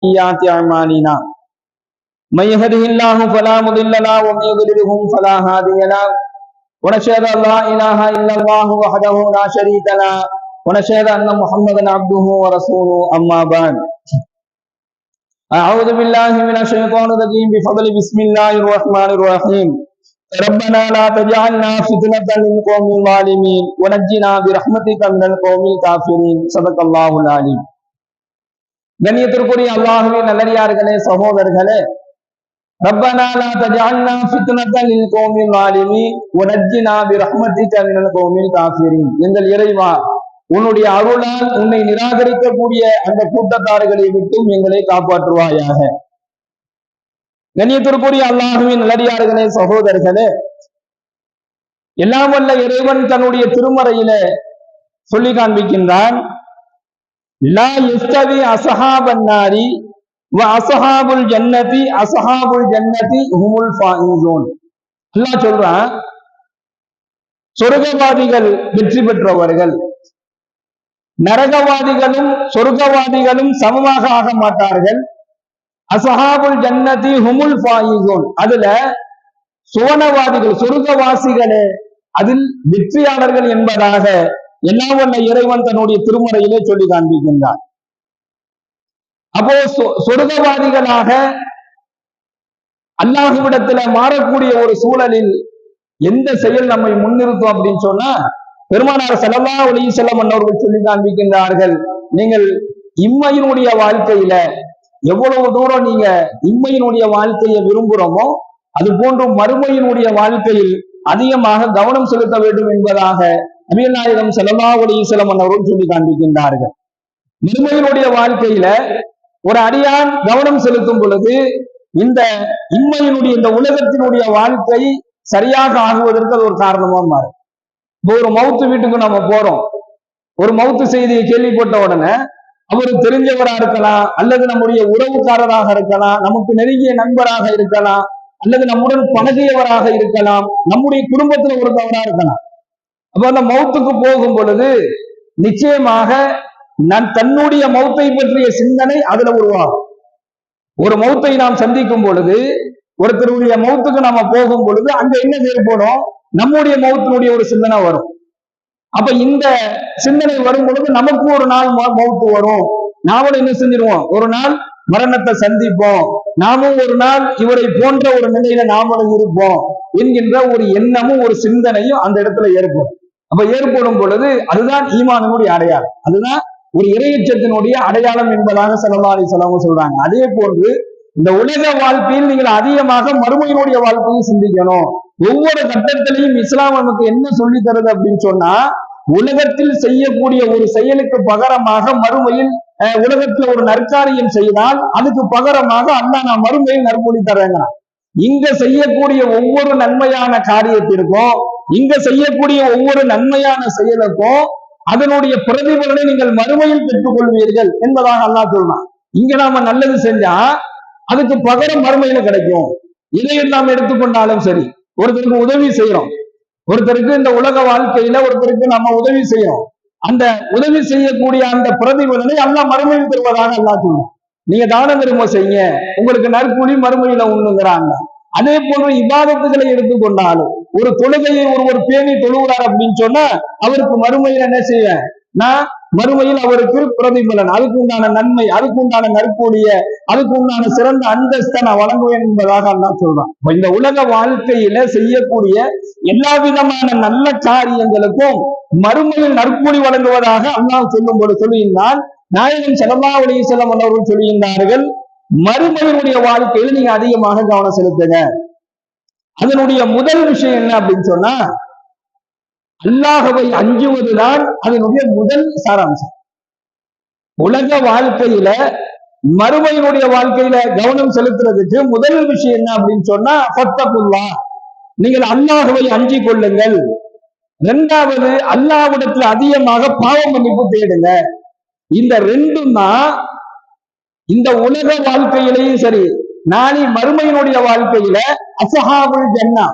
سيئات أعمالنا من يهده الله فلا مضل له ومن يضلله فلا هادي له ونشهد أن لا إله إلا الله وحده لا شريك له ونشهد أن محمدا عبده ورسوله أما بعد أعوذ بالله من الشيطان الرجيم بفضل بسم الله الرحمن الرحيم ربنا لا تجعلنا فتنة للقوم الظالمين ونجنا برحمتك من القوم الكافرين صدق الله العليم. கண்ணியத்திற்குரிய அல்லாஹ்வின் நல்லடியார்களே, சகோதரர்களே, ரப்பனா லா தஜஅல்னா ஃபித்னத்தன் லில் கௌமில் ஸாலிமீன் வனஜ்ஜினா பிரஹ்மதிக மினல் கௌமில் காஃபிரீன். எங்கள் இறைவா, உன்னுடைய அருளால் உன்னை நிராகரிக்கக்கூடிய அந்த கூட்டத்தார்களை விட்டும் எங்களை காப்பாற்றுவாயாக. கண்ணியத்திற்குரிய அல்லாஹ்வின் நல்லடியார்களே, சகோதரர்களே, எல்லாம் வல்ல இறைவன் தன்னுடைய திருமறையிலே சொல்லி காண்பிக்கின்றான், லா யஸ்தவி அஸ்ஹாபன் நாரி வ அஸ்ஹாபுல் ஜன்னதி அஸ்ஹாபுல் ஜன்னதி ஹுமுல் ஃபாயிஸூன். அல்லாஹ் சொல்றான், சொர்க்கவாதிகள் வெற்றி பெற்றவர்கள், நரகவாதிகளும் சொர்க்கவாதிகளும் சமமாக ஆக மாட்டார்கள். அஸ்ஹாபுல் ஜன்னதி ஹுமுல் ஃபாயிஸூன், அதுல சுவனவாதிகள் சொர்க்கவாசிகளே அதில் வெற்றியாளர்கள் என்பதாக எல்லாம் வல்ல இறைவன் தன்னுடைய திருமறையிலே சொல்லி காண்பிக்கின்றார். அப்போ சொர்க்கவாதிகளாக அல்லாஹ்விடத்துல மாறக்கூடிய ஒரு சூழலில் எந்த செயல் நம்மை முன்னிறுத்தும் அப்படின்னு சொன்னா, பெருமானார் ஸல்லல்லாஹு அலைஹி வஸல்லம் அவர்கள் சொல்லி காண்பிக்கின்றார்கள், நீங்கள் இம்மையினுடைய வாழ்க்கையில எவ்வளவு தூரம் நீங்க இம்மையினுடைய வாழ்க்கையை விரும்புறோமோ அது போன்று மறுமையினுடைய வாழ்க்கையில் அதிகமாக கவனம் செலுத்த வேண்டும் என்பதாக நபிகள் நாயகம் ஸல்லல்லாஹு அலைஹி வஸல்லம் அவர்கள் சொல்லி காண்பிக்கின்றார்கள். மறுமையினுடைய வாழ்க்கையில ஒரு அடியான் கவனம் செலுத்தும் பொழுது இந்த இம்மையினுடைய இந்த உலகத்தினுடைய வாழ்க்கை சரியாக ஆகுவதற்கு அது ஒரு காரணமா மாறும். இப்போ ஒரு மவுத்து வீட்டுக்கு நம்ம போறோம், ஒரு மவுத்து செய்தியை கேள்விப்பட்ட உடனே அவரு தெரிஞ்சவராக இருக்கலாம், அல்லது நம்முடைய உறவுக்காரராக இருக்கலாம், நமக்கு நெருங்கிய நண்பராக இருக்கலாம், அல்லது நம்முடன் பழகியவராக இருக்கலாம், நம்முடைய குடும்பத்துல ஒருத்தவராக இருக்கலாம். அப்ப அந்த மௌத்துக்கு போகும் பொழுது நிச்சயமாக தன்னுடைய மௌத்தை பற்றிய சிந்தனை அதுல உருவாகும். ஒரு மௌத்தை நாம் சந்திக்கும் பொழுது, ஒருத்தருடைய மௌத்துக்கு நாம போகும் பொழுது அங்க என்ன ஏற்படும், நம்முடைய மௌத்தினுடைய ஒரு சிந்தனை வரும். அப்ப இந்த சிந்தனை வரும் பொழுது நமக்கு ஒரு நாள் மௌத்து வரும், நாமளும் என்ன செஞ்சிருவோம், ஒரு நாள் மரணத்தை சந்திப்போம், நாமும் ஒரு நாள் இவரை போன்ற ஒரு நிலையில நாமளும் இருப்போம் என்கின்ற ஒரு எண்ணமும் ஒரு சிந்தனையும் அந்த இடத்துல ஏற்படும். அப்ப ஏற்படும் பொழுது அதுதான் ஈமானினுடைய அடையாளம், அதுதான் ஒரு இறையச்சத்தினுடைய அடையாளம் என்பதாக ஸல்லல்லாஹு அலைஹி வஸல்லம் சொல்றாங்க. அதே போன்று இந்த உலக வாழ்க்கையில் நீங்கள் அதிகமாக மறுமையினுடைய வாழ்க்கையை சிந்திக்கணும். ஒவ்வொரு கட்டத்திலையும் இஸ்லாம் நமக்கு என்ன சொல்லி தருது அப்படின்னு சொன்னா, உலகத்தில் செய்யக்கூடிய ஒரு செயலுக்கு பகரமாக மறுமையில் உலகத்துல ஒரு நற்காரியம் செய்தால் அதுக்கு பகரமாக அல்லாஹ் நான் மறுமையில் நற்கூலி தர்றேங்கிறான். இங்க செய்யக்கூடிய ஒவ்வொரு நன்மையான காரியத்திற்கும், இங்க செய்யக்கூடிய ஒவ்வொரு நன்மையான செயலுக்கும் அதனுடைய பிரதிபலனை நீங்கள் மறுமையில் பெற்றுக் கொள்வீர்கள் என்பதாக அல்லாஹ் சொல்றான். இங்க நாம நல்லது செஞ்சா அதுக்கு பகரம் மறுமையில கிடைக்கும். இதையும் நாம் எடுத்துக்கொண்டாலும் சரி, ஒருத்தருக்கு உதவி செய்யறோம், ஒருத்தருக்கு இந்த உலக வாழ்க்கையில ஒருத்தருக்கு நம்ம உதவி செய்யறோம், அந்த உதவி செய்யக்கூடிய அந்த பிரதிபலனை அல்லாஹ் மறுமையில் தருவதாக அல்லாஹ் சொல்றான். நீங்க தான தர்மம் செய்ய, உங்களுக்கு நற்கூலி மறுமையில உண்ணுங்கிறாங்க. அதே போன்று இபாதத்துகளை எடுத்துக்கொண்டாலும், ஒரு தொழுகையை ஒருவர் பேணி தொழுகிறார் அப்படின்னு சொன்னா அவருக்கு மறுமையில் என்ன செய்வேன், நான் மறுமையில் அவருக்கு பிரதிபலன், அதுக்கு உண்டான நன்மை, அதுக்கு உண்டான நற்கூலிய, அதுக்கு உண்டான சிறந்த அந்தஸ்தை நான் வழங்குவேன் என்பதாக அல்லாஹ் சொல்றான். இந்த உலக வாழ்க்கையில செய்யக்கூடிய எல்லா விதமான நல்ல காரியங்களுக்கும் மறுமையில் நற்கூலி வழங்குவதாக அல்லாஹ் சொல்லும் போது சொல்லுகின்றான். நாயகம் ஸல்லல்லாஹு அலைஹி வஸல்லம் அவர்கள் சொல்லுகின்றார்கள், மறுமையினுடைய வாழ்க்கையில நீங்க அதிகமாக கவனம் செலுத்துங்க. அதனுடைய முதல் விஷயம் என்ன அப்படின்னு சொன்னா, அல்லாஹ்வை அஞ்சுவதுதான் அதனுடைய முதல் சாராம்சம். உலக வாழ்க்கையில மறுமையினுடைய வாழ்க்கையில கவனம் செலுத்துறதுக்கு முதல் விஷயம் என்ன அப்படின்னு சொன்னா, ஃபத்தகுல்லாஹ், நீங்கள் அல்லாஹ்வை அஞ்சிக் கொள்ளுங்கள். இரண்டாவது, அல்லாஹ்விடத்துல அதிகமாக பாவ மன்னிப்பு தேடுங்க. இந்த ரெண்டும் தான் இந்த உலக வாழ்க்கையிலையும் சரி, நாளை மறுமையினுடைய வாழ்க்கையில அஸ்ஹாபுல் ஜன்னா,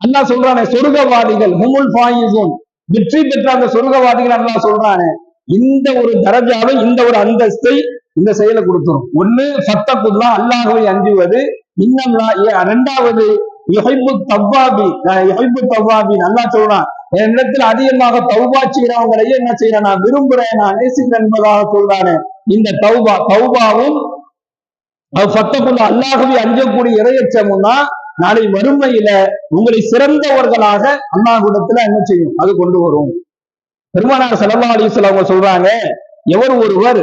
அல்லாஹ் சொல்றானே சொர்க்கவாதிகள், ஹுமுல் ஃபாயிஸூன், வெற்றி பெற்ற அந்த சொர்க்கவாதிகள் அல்லாஹ் சொல்றானே, இந்த ஒரு தரஜாவை, இந்த ஒரு அந்தஸ்தை இந்த செயலை கொடுத்துரும். ஒண்ணு ஃபத்தகுல்லா, அல்லாஹ்வை அஞ்சுவது. இன்னல்லா, இரண்டாவது யுஹிப்பு தவ்வாபி, அல்லாஹ் சொல்றான், என்னிடத்தில் அதிகமாக தௌபா செய்யறவங்களையே என்ன செய்யறேன், நான் விரும்புறேன், நான் நேசிக்கிறேன் என்பதாக சொல்றானே. இந்த தௌபாவும் ஃபத்தகுல்லா, அல்லாஹ்வை அஞ்சக்கூடிய இறையச்சமுன்னா நாளை மறுமையில உங்களை சிறந்தவர்களாக அல்லாஹ்விடத்துல என்ன செய்யும், அது கொண்டு வரும். பெருமானார் ஸல்லல்லாஹு அலைஹி வஸல்லம் அவங்க சொல்றாங்க, எவர் ஒருவர்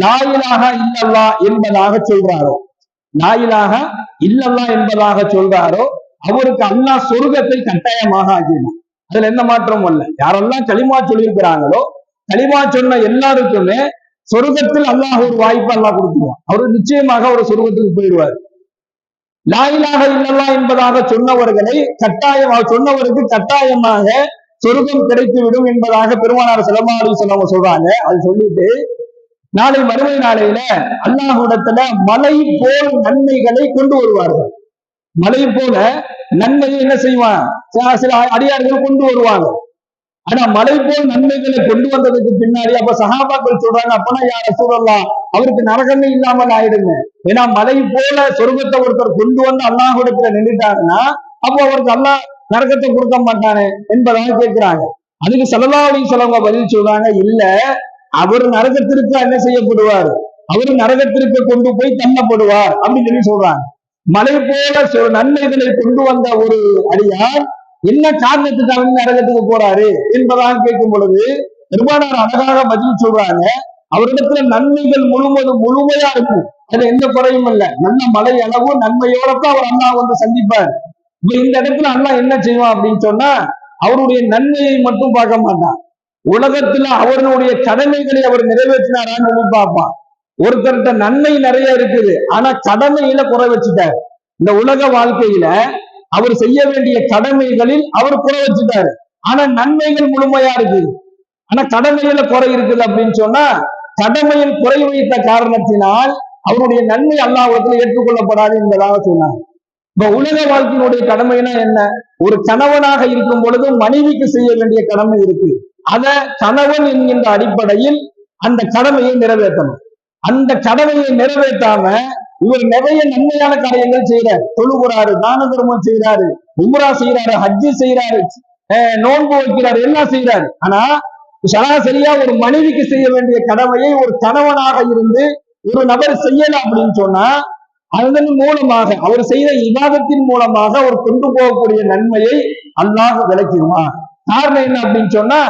லா இலாஹா இல்லல்லாஹ் என்பதாக சொல்றாரோ, லா இலாஹா இல்லல்லாஹ் என்பதாக சொல்றாரோ, அவருக்கு அல்லாஹ் சொர்க்கத்தை கட்டாயமாக ஆக்கினான். அதுல எந்த மாற்றமும் அல்ல. யாரெல்லாம் களிமா சொல்லியிருக்கிறாங்களோ, களிமா சொன்ன எல்லாருக்குமே சொர்க்கத்தில் அல்லாஹ் ஒரு வாய்ப்பு அல்லாஹ் கொடுத்துருவான். அவரு நிச்சயமாக ஒரு சொர்க்கத்துக்கு போயிடுவார். லா இலாஹா இல்லல்லாஹ் என்பதாக சொன்னவருக்கு கட்டாயமாக சொர்க்கம் கிடைத்துவிடும் என்பதாக பெருமானார் ஸல்லல்லாஹு அலைஹி வஸல்லம் சொல்றாங்க. அது சொல்லிட்டு நாளை மறுமை நாளையில அல்லாஹ்விடத்துல மலை போல் நன்மைகளை கொண்டு வருவார்கள். மலை போல நன்மையை என்ன செய்வான், சில அடியார்கள் கொண்டு வருவாங்க. ஆனா மலை போல் நன்மைகளை கொண்டு வந்ததுக்கு பின்னாடி அப்ப சஹாபாக்கள் சொல்றாங்க, அப்பனா யா ரசூலல்லாஹ், அவருக்கு நரகமே இல்லாமல் ஆயிடுங்க. ஏன்னா மலை போல சொர்க்கத்தை ஒருத்தர் கொண்டு வந்து அல்லாஹ்விடத்துல நின்றுட்டாருன்னா அப்போ அவருக்கு அல்லாஹ் நரகத்தை கொடுக்க மாட்டானே என்பதாக கேட்கிறாங்க. அதுக்கு ஸல்லல்லாஹு அலைஹி வஸல்லம் பதில் சொல்றாங்க, இல்ல, அவர் நரகத்திற்கு என்ன செய்யப்படுவார், அவர் நரகத்திற்கு கொண்டு போய் தள்ளப்படுவார் அப்படின்னு சொல்லி சொல்றாங்க. மலை போல நன்மைகளை கொண்டு வந்த ஒரு அடியார் என்ன காரணத்துக்காக நரகத்துக்கு போறாரு என்பதாக கேட்கும் பொழுது பெருமானார் அழகாக பதில் சொல்றாங்க, அவரிடத்துல நன்மைகள் முழுமையா இருக்கும், அதுல எந்த குறையும் இல்லை. நல்ல மலை அளவு நன்மையோடத்தான் அவர் அல்லாஹ் வந்து சந்திப்பார். இப்ப இந்த இடத்துல அல்லாஹ் என்ன செய்வான் அப்படின்னு சொன்னா, அவருடைய நன்மையை மட்டும் பார்க்க மாட்டான், உலகத்துல அவர்களுடைய கடமைகளை அவர் நிறைவேற்றினாரான்னு சொல்லி பார்ப்பான். ஒருத்தர்கிட்ட நன்மை நிறைய இருக்குது, ஆனா கடமையில குறை வச்சுட்டாரு. இந்த உலக வாழ்க்கையில அவர் செய்ய வேண்டிய கடமைகளில் அவர் குறை வச்சுட்டாரு, ஆனா நன்மைகள் முழுமையா இருக்குது. ஆனா கடமையில குறை இருக்குது அப்படின்னு சொன்னா, கடமையில் குறை வைத்த காரணத்தினால் அவருடைய நன்மை அல்லாஹ்விடத்தில் ஏற்றுக்கொள்ளப்படாது என்பதாக சொன்னாங்க. இப்ப உலக வாழ்க்கையினுடைய கடமைனா என்ன, ஒரு கணவனாக இருக்கும் பொழுது மனைவிக்கு செய்ய வேண்டிய கடமை இருக்கு. அத கணவன் என்கின்ற அடிப்படையில் அந்த கடமையை நிறைவேற்றணும். அந்த கடமையை நிறைவேற்றாம இவர் நிறைய நன்மையான காரியங்கள் செய்யறாரு, தொழுகிறாரு, தான தர்மம் செய்யறாரு, உம்ரா செய்யறாரு, ஹஜ்ஜு செய்யறாரு, நோன்பு வைக்கிறாரு, எல்லாம் செய்யறாரு. ஆனா சராசரியா ஒரு மனைவிக்கு செய்ய வேண்டிய கடமையை ஒரு கணவனாக இருந்து ஒரு நபர் செய்யல அப்படின்னு சொன்னா, அதன் மூலமாக அவர் செய்த இபாதத்தின் மூலமாக அவர் கொண்டு போகக்கூடிய நன்மையை அல்லாஹ் விளக்கிடுவான். காரணம் என்ன அப்படின்னு சொன்னா,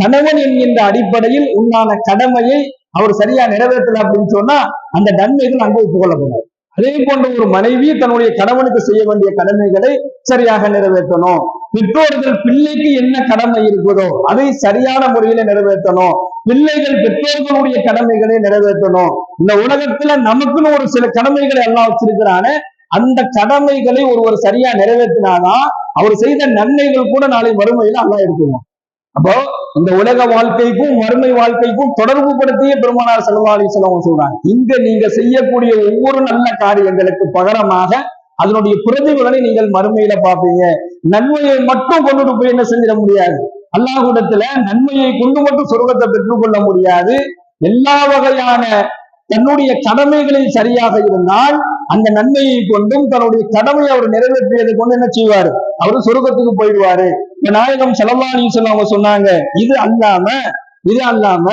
கணவன் என்கின்ற அடிப்படையில் உண்டான கடமையை அவர் சரியா நிறைவேற்றல அப்படின்னு சொன்னா அந்த நன்மைகள் அனுபவித்துக் கொள்ளப்படும். அதே போன்ற ஒரு மனைவி தன்னுடைய கணவனுக்கு செய்ய வேண்டிய கடமைகளை சரியாக நிறைவேற்றணும். பெற்றோர்கள் பிள்ளைக்கு என்ன கடமை இருக்குதோ அதை சரியான முறையில நிறைவேற்றணும். பிள்ளைகள் பெற்றோர்களுடைய கடமைகளை நிறைவேற்றணும். இந்த உலகத்துல நமக்குன்னு ஒரு சில கடமைகளை எல்லாம் வச்சிருக்கிறான, அந்த கடமைகளை ஒருவர் சரியா நிறைவேற்றினாதான் அவர் செய்த நன்மைகள் கூட நாளை மறுமையில அல்லாஹ் எடுக்கணும். அப்போ இந்த உலக வாழ்க்கைக்கும் மறுமை வாழ்க்கைக்கும் தொடர்பு படுத்திய பெருமானார் ஸல்லல்லாஹு அலைஹி வஸல்லம் சொல்றாங்க, இங்க நீங்க செய்யக்கூடிய ஒவ்வொரு நல்ல காரியங்களுக்கு பகரமாக அதனுடைய பிரதிபலனை நீங்கள் மறுமையில பார்ப்பீங்க. நன்மையை மட்டும் கொண்டுட்டு போய் என்ன செஞ்சிட முடியாது, அல்லாஹ்விடத்துல நன்மையை கொண்டு மட்டும் சொர்க்கத்தை பெற்றுக்கொள்ள முடியாது. எல்லா வகையான தன்னுடைய கடமைகளில் சரியாக இருந்தால் அந்த நன்மையை கொண்டும் தன்னுடைய கடமையை அவர் நிறைவேற்றியதை கொண்டு என்ன செய்வாரு, அவரு சொர்க்கத்துக்கு போயிடுவாரு. நாயகம் ஸல்லல்லாஹு அலைஹி வஸல்லம் அவங்க சொன்னாங்க, இது அல்லாம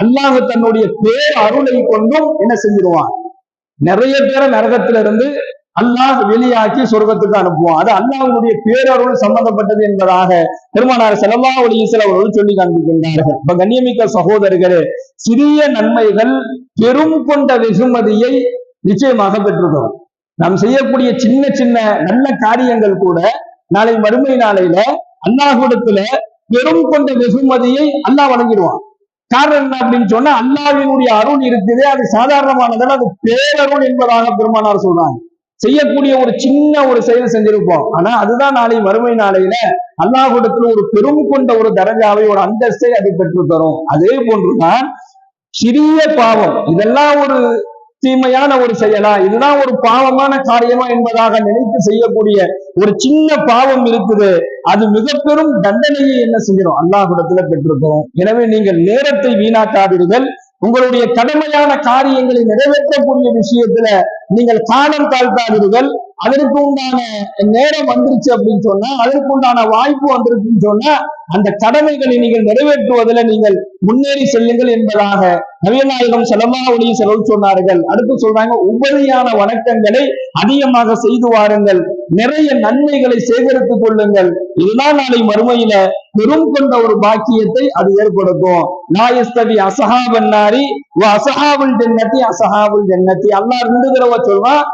அல்லாஹ் தன்னுடைய பேர் அருளை கொண்டும் என்ன செஞ்சிருவான், நிறைய பேரை நரகத்திலிருந்து அல்லாஹ் வெளியாக்கி சொர்க்கத்துக்கு அனுப்புவான். அது அல்லாஹ்வுடைய பேரருள் சம்பந்தப்பட்டது என்பதாக பெருமானார் ஸல்லல்லாஹு அலைஹி வஸல்லம் அவர்கள் சொல்லி காண்பிக்கின்றார்கள். இப்ப கண்ணியமிக்க சகோதரர்களே, சிறிய நன்மைகள் பெரும் கொண்ட வெகுமதியை நிச்சயமாக பெற்றுக்கிறோம். நாம் செய்யக்கூடிய சின்ன சின்ன நல்ல காரியங்கள் கூட நாளை மறுமை நாளையில அல்லாஹ்விடத்துல பெரும் கொண்ட வெகுமதியை அல்லாஹ் வழங்கிடுவான். காரணம் என்ன அப்படின்னு சொன்னா, அல்லாஹ்வினுடைய அருள் இருக்குது, அது சாதாரணமானதால் அது பேரருள் என்பதாக பெருமானார் சொல்றாங்க. செய்யக்கூடிய ஒரு சின்ன ஒரு செயல் செஞ்சிருப்போம், ஆனா அதுதான் நாளை மறுமை நாளையில அல்லாஹ்விடத்துல ஒரு பெரும் கொண்ட ஒரு தரஜாவை, ஒரு அந்தஸ்தை அதை பெற்று தரும். அதே போன்றுதான் சிறிய பாவம், இதெல்லாம் ஒரு தீமையான ஒரு செயலா, இதுதான் ஒரு பாவமான காரியமா என்பதாக நினைத்து செய்யக்கூடிய ஒரு சின்ன பாவம் இருக்குது, அது மிக பெரும் தண்டனையை என்ன செய்யறோம், அல்லாஹ்விடத்துல பெற்றிருக்கிறோம். எனவே நீங்கள் நேரத்தை வீணாக்காதீர்கள். உங்களுடைய கடமையான காரியங்களை நிறைவேற்றக்கூடிய விஷயத்துல நீங்கள் காலம் தாழ்த்தாதீர்கள். அதற்கு உண்டான நேரம் வந்துருச்சு அப்படின்னு சொன்னா, அதற்கு உண்டான வாய்ப்பு வந்துருச்சுன்னு சொன்னா, அந்த கடமைகளை நீங்கள் நிறைவேற்றுவதில் நீங்கள் முன்னேறி செல்லுங்கள் என்பதாக நபிகள் நாயகம் ஸல்லல்லாஹு அலைஹி வஸல்லம் சொன்னார்கள். அடுத்து சொல்றாங்க, உபரியான வணக்கங்களை அதிகமாக செய்து வாருங்கள், நிறைய நன்மைகளை சேகரித்துக் கொள்ளுங்கள். இதுதான் நாளை மறுமையில பெரும் கொண்ட ஒரு பாக்கியத்தை அது ஏற்படுத்தும். நாயஸ்தவி அசஹாபன் நாரி அசஹாபுல் ஜன்னதி அசஹாபுல் ஜன்னதி. அல்லாஹ் 2 தடவை சொல்றான்,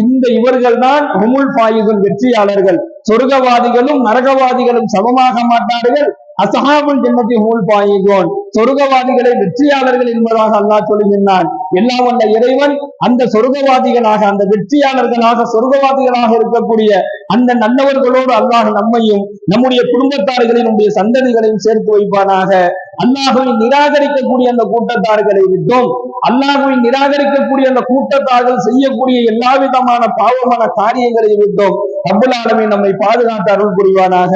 இந்த இவர்கள் தான் ஹுமுல் ஃபாயிதுல் வெற்றியாளர்கள். சொர்க்கவாதிகளும் நரகவாதிகளும் சமமாக மாட்டார்கள். அசஹாபுல் ஜன்னதி ஹுமுல் ஃபாயிதுன், சொர்க்கவாதிகளை வெற்றியாளர்கள் என்பதாக அல்லாஹ் சொல்லுகின்றான். எல்லாம் வல்ல இறைவன் அந்த சொர்க்கவாதிகளாக, அந்த வெற்றியாளர்களாக, சொர்க்கவாதிகளாக இருக்கக்கூடிய அந்த நல்லவர்களோடு அல்லாஹ் நம்மையும் நம்முடைய குடும்பத்தார்களையும் நம்முடைய சந்ததிகளையும் சேர்த்து வைப்பானாக. அல்லாஹ்வை நிராகரிக்கக்கூடிய அந்த கூட்டத்தார்களை விட்டும், அல்லாஹ்வை நிராகரிக்கக்கூடிய அந்த கூட்டத்தார்கள் செய்யக்கூடிய எல்லா விதமான பாவமான காரியங்களை விட்டும் ரப்பல் ஆலமீன் நம்மை பாதுகாத்து அருள் புரிவானாக.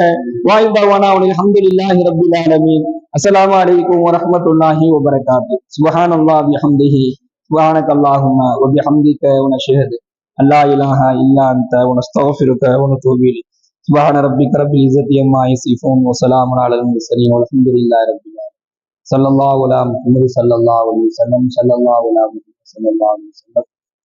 வாய்தாவானா அல்ஹம்துலில்லாஹி ரப்பில் ஆலமீன். அஸ்ஸலாமு அலைக்கும் வரஹ்மத்துல்லாஹி வபரகாத்துஹு. சுப்ஹானல்லாஹி வபிஹம்திஹி, சுப்ஹானக்கல்லாஹும்ம வபிஹம்திக வநஷ்ஹது அல்லா இலாஹா இல்லா அன்த வனஸ்தக்ஃபிருக வனதூபு இலைக். சுப்ஹான ரப்பிக ரப்பில் இஸ்ஸத்தி அம்மா யசிஃபூன் வ ஸலாமுன் அலல் முர்ஸலீன் வல்ஹம்துலில்லாஹி ரப்பில் ஆலமீன். ஸல்லல்லாஹு அலா முஹம்மது ஸல்லல்லாஹு அலைஹி வஸல்லம், ஸல்லல்லாஹு அலா முஹம்மது ஸல்லல்லாஹு அலைஹி வஸல்லம்.